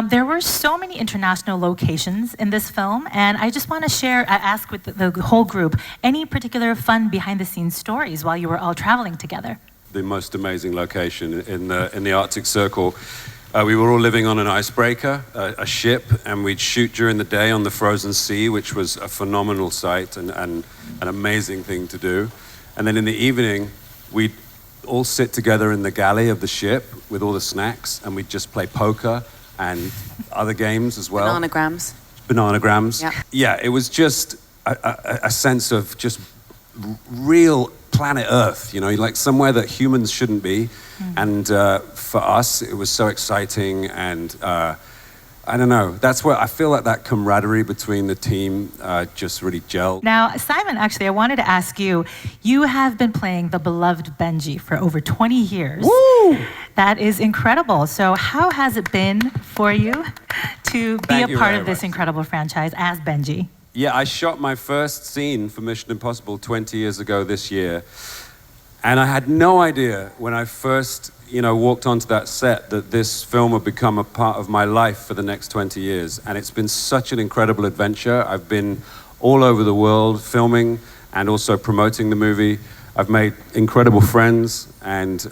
There were so many international locations in this film, and I just want to ask with the whole group, any particular fun behind-the-scenes stories while you were all traveling together? The most amazing location in the Arctic Circle. We were all living on an icebreaker, a ship, and we'd shoot during the day on the frozen sea, which was a phenomenal sight and an amazing thing to do. And then in the evening, we'd all sit together in the galley of the ship with all the snacks, and we'd just play poker and other games as well. Bananagrams. Yeah. Yeah, it was just a sense of just real planet Earth, you know, like somewhere that humans shouldn't be. And for us, it was so exciting, and I don't know, that's where I feel like that camaraderie between the team just really gelled. Now, Simon, actually, I wanted to ask you, you have been playing the beloved Benji for over 20 years. Woo! That is incredible. So how has it been for you to be a part of this incredible franchise as Benji? Yeah, I shot my first scene for Mission Impossible 20 years ago this year. And I had no idea when I first, walked onto that set that this film would become a part of my life for the next 20 years. And it's been such an incredible adventure. I've been all over the world filming and also promoting the movie. I've made incredible friends, and,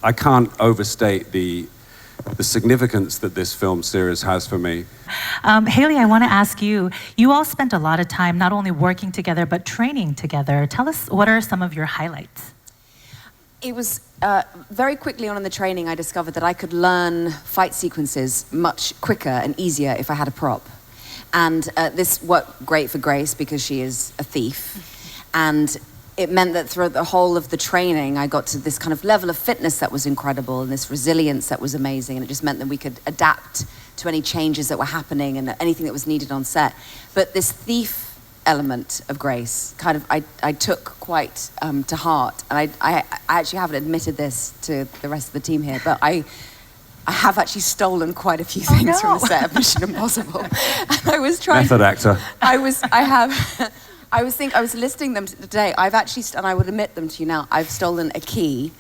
I can't overstate the significance that this film series has for me. Hailey, I want to ask you, you all spent a lot of time not only working together, but training together. Tell us, what are some of your highlights? It was very quickly on in the training, I discovered that I could learn fight sequences much quicker and easier if I had a prop. And this worked great for Grace because she is a thief. And it meant that throughout the whole of the training, I got to this kind of level of fitness that was incredible and this resilience that was amazing. And it just meant that we could adapt to any changes that were happening and anything that was needed on set. But this thief element of Grace, kind of, I took quite to heart. And I actually haven't admitted this to the rest of the team here, but I have actually stolen quite a few things from the set of Mission Impossible. And I was trying... Method actor. I was listing them today. I've actually, and I would admit them to you now, I've stolen a key,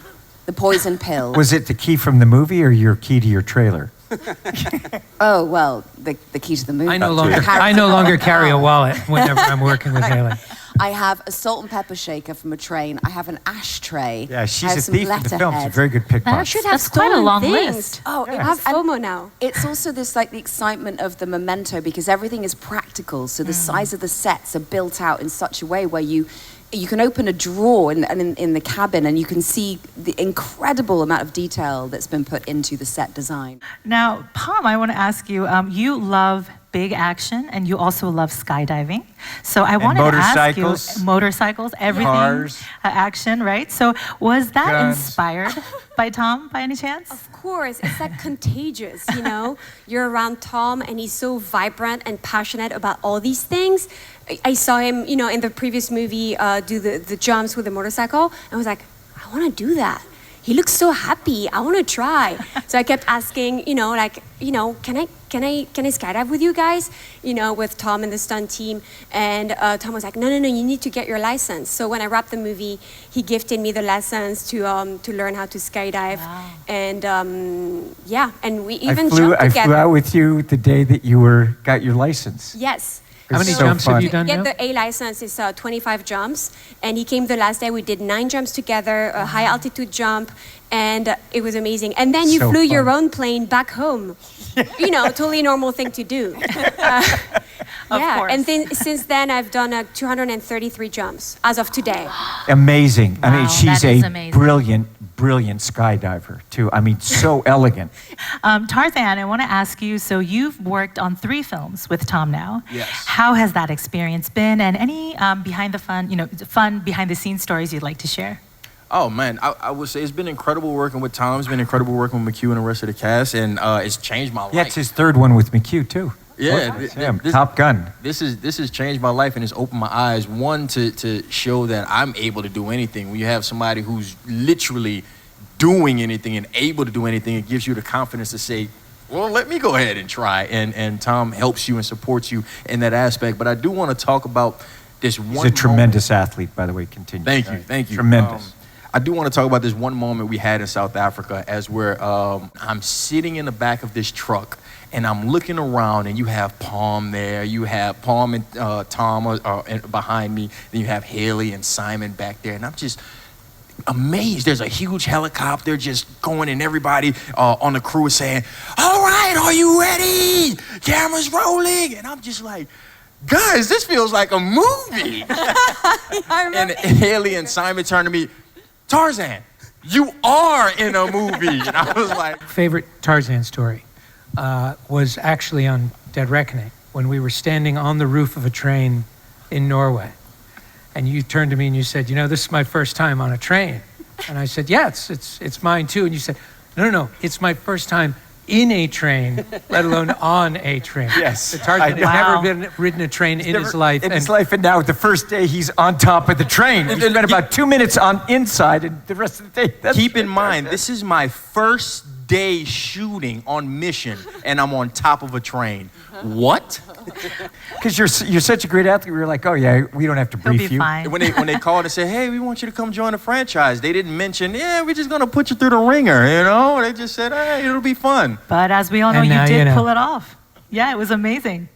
the poison pill. Was it the key from the movie or your key to your trailer? Oh, well, the key to the movie. I no longer carry a wallet whenever I'm working with Hailey. I have a salt and pepper shaker from a train. I have an ashtray. Yeah, she's a thief in the film. She's a very good pickpocket. That should have quite a long list. Oh, I have FOMO now. It's also this, like, the excitement of the memento, because everything is practical. So the size of the sets are built out in such a way where you can open a drawer in the cabin and you can see the incredible amount of detail that's been put into the set design. Now, Pom, I want to ask you, you love big action and you also love skydiving. So I wanted to ask you, motorcycles, everything, cars, action, right? So was that guns. inspired by Tom by any chance? Of course, it's like contagious, you know? You're around Tom and he's so vibrant and passionate about all these things. I saw him, in the previous movie do the jumps with the motorcycle, and I was like, I want to do that. He looks so happy. I want to try. So I kept asking, can I skydive with you guys? With Tom and the stunt team. And Tom was like, no, you need to get your license. So when I wrapped the movie, he gifted me the license to learn how to skydive. Wow. And and we even jumped together. I flew out with you the day that you got your license. Yes. How many jumps have you done now? To get the A license is 25 jumps, and he came the last day. We did 9 jumps together, a high altitude jump, and it was amazing. And then you flew your own plane back home. Totally normal thing to do. Of course. And then since then I've done 233 jumps as of today. Amazing. Wow, I mean, she's that is a amazing. brilliant skydiver too. I mean, so elegant. Tarzan, I want to ask you, so you've worked on 3 films with Tom now. Yes. How has that experience been, and any fun behind the scenes stories you'd like to share? Oh man, I would say it's been incredible working with Tom. It's been incredible working with McHugh and the rest of the cast, and it's changed my life. Yeah, it's his 3rd one with McHugh too. Yeah, Top Gun. This has changed my life and it's opened my eyes. One, to show that I'm able to do anything. When you have somebody who's literally doing anything and able to do anything, it gives you the confidence to say, well, let me go ahead and try. And Tom helps you and supports you in that aspect. But I do want to talk about this one. He's a tremendous athlete, by the way. Continue. Thank you. Tremendous. I do want to talk about this one moment we had in South Africa as where I'm sitting in the back of this truck and I'm looking around and you have Palm there, you have Palm and Tom behind me, then you have Haley and Simon back there, and I'm just amazed. There's a huge helicopter just going and everybody on the crew is saying, all right, are you ready? Camera's rolling. And I'm just like, guys, this feels like a movie. And Haley and Simon turned to me, Tarzan, you are in a movie. And I was like, Favorite Tarzan story was actually on Dead Reckoning when we were standing on the roof of a train in Norway. And you turned to me and you said, you know, this is my first time on a train. And I said, yeah, it's mine too. And you said, no, it's my first time in a train, let alone on a train. Yes. So Tarzan has never ridden a train in his life. And now the first day he's on top of the train. He spent about 2 minutes on inside and the rest of the day. Keep in mind, this is my first day shooting on mission and I'm on top of a train. What? Because you're such a great athlete, we were like, oh yeah, we don't have to He'll brief be you. fine. When they called and said, hey, we want you to come join the franchise, they didn't mention, yeah, we're just gonna put you through the ringer, you know? They just said, hey, it'll be fun. But as we all know, And you now did you know. pull it off. Yeah, it was amazing.